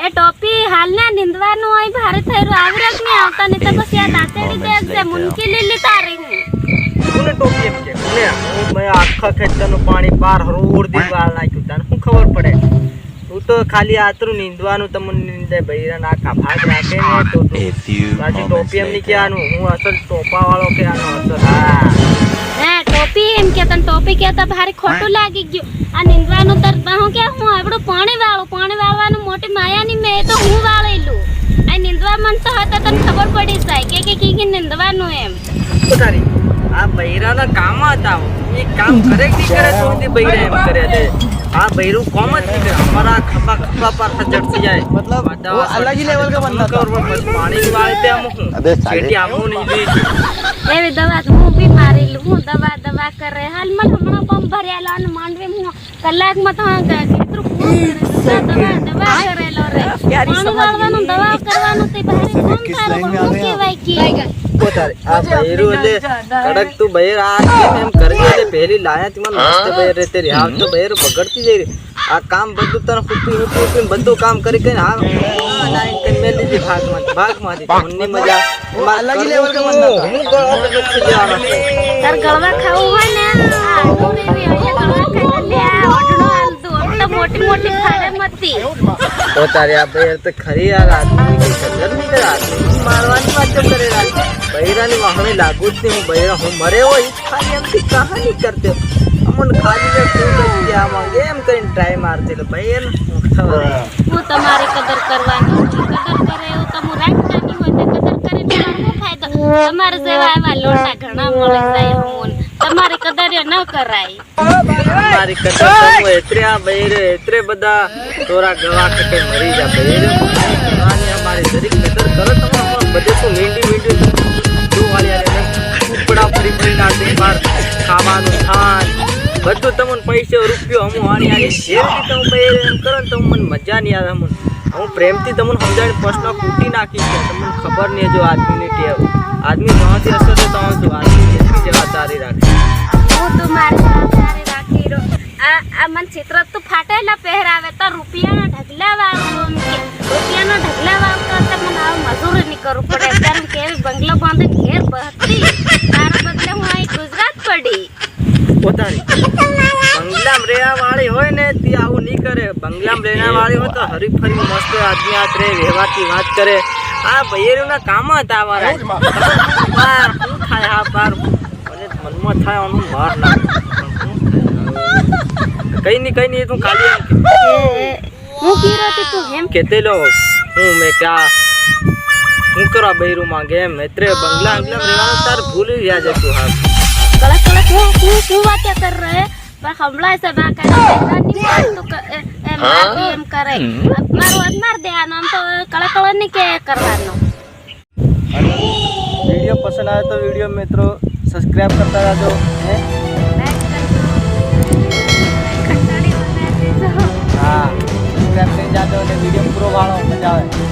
એ ટોપી હાલના નિંદવાનું હોય ભારે થઈરું આવરત ને આવતા ને તો પછી આ દાતેડી દે છે મુનકી લીલી તારી કોને ટોપી એમ કે કોને મેં આખા ખેતરનું પાણી પાર હરોડ દી વાળ નાખ્યું તને શું ખબર પડે તું તો ખાલી આતરું નીંદવાનું તમને નીંદે બૈરા ના કા ભાગ રાખે ને તો પાછી ટોપી એમ ની કહેવાનું હું અસલ ટોપા વાળો કે આનો અસલ હા હે ટોપી એમ કે તને ટોપી કેતા ભારે ખોટું લાગી ગયું આ નિંદવાનું તર હું કે હું આવડું પાણી વાળવાનું મોટી માયાની મે તો હું વાળેલું આ નિંદવા મન તો હતા તને ખબર પડી જાય કે કી નિંદવાનું એમ તારી આ બૈરાના કામ હતા એ કામ કરે કે કરે તો તે બૈરા એમ કરે છે આ બૈરું કોમ જ નહીં કરે અમારા ખપા પર ચડતી જાય मतलब वो अलग ही लेवल का बंदा था બસ પાણી વાળતે આમ હું છેટી આમું નહીં દે એવી દવા હું બી મારેલું હું દવા કરે હાલમાં હમણાં પંપ ભરેલો અને માંડવે હું કલાકમાં તો કેટલું દવા કરેલો રે પાણી વાળવાનું દવા કરવાનું તે ભારે કામ થાય હું કહેવાય કે આ બૈરું એટલે કડક તું બૈર આ એમ કરજે એટલે પહેલી લાયા તી મને મસ્ત બૈર રે તેરી આ તો બૈર બગડતી જઈ રહી આ કામ બધું તને હુપી બધું કામ કરી કરીને આ લાઈન કરી મેલ દીધી ભાગમાંથી મનની મજા अलग ही लेवल का बंदा था હું ગળવા તો નથી જવાના તાર ગળવા ખાવું હોય ને આ બેબી અહીંયા ગળવા ખાઈ લે ઓઢણો હાલતું તો મોટી ખાડે મતી તો તારે આ બૈર તો ખરી યાર આદમી की कदर नहीं करे आदमी मारवानी बात करे बहिरानी वाहने लागू જ નહીં હું બૈરા હું મરે હોય ખાલી એમથી કહાની કરતે અમન ખાલી ને તું ક્યાં માંગે એમ કરીને ટ્રાય મારતે એટલે બૈર હું તમારી કદર કરવાની કદર કરે એવું તો હું રાખતા નહીં હોય તો કદર કરીને મારો ફાયદો તમારે જેવા એવા લોટા ઘણા મળે જાય હું તમારી કદર ન કરાય મારી કદર તો એત્રે આ બૈર એત્રે બધા તોરા ગવા કે મરી જા બૈર આની અમારી દરેક કદર કરો તમે બધે તો મીંડી તું વાળી આને ઉપડા પડી નાખી માર ખાવાનું થાન બધું તમને પૈસા રૂપિયો હું આની શેરથી તમે બૈર એમ કરો ને તો મને મજા નહીં આવે હું પ્રેમથી તમને સમજાવીને પ્રશ્ન કૂટી નાખી છે તમને ખબર નહીં જો આદમીની ટેવ આદમી નહોતી અસર તો તમે જો આદમી જેવા તારી રાખે હું તો મારી સારી રાખી રહ્યો આ મન ચિત્ર તો ફાટેલા પહેરાવે તો રૂપિયાના ઢગલા વાળું રૂપિયાના ઢગલા વાળતો તો મને આવ મજૂરી નહીં કરવું પડે કારણ કે એવી બંગલો બાંધે ઘેર બહતી તારા બદલે હું અહીં ગુજરાત પડી પોતાની બંગલામાં રહેવા વાળી હોય ને તે આવું નહીં કરે બંગલામાં રહેવા વાળી હોય તો હરી ફરી મસ્ત આદમી હાથ રહે વ્યવહારથી વાત કરે આ બૈરુના કામ હતા અમારા શું થાય હા પાર મને મનમાં થાય આનું માર ના કઈ નહીં તું ખાલી એમ હું કીરો તે તું એમ કેતે લો હું મેં ક્યાં હું કરવા બૈરું માંગે એમ એત્રે બંગલા રહેવાનું તાર ભૂલી ગયા છે તું હા કળક હું વાત કર રહે पर हमला से ना करे नहीं तो एम करे मारो मार दे आनो हम तो कड़ा नहीं के करवानो वीडियो पसंद आए तो वीडियो मित्रों सब्सक्राइब करता रहજો हाँ सब्सक्राइब કરી જાજો અને વિડિયો પૂરો વાળો મજા આવે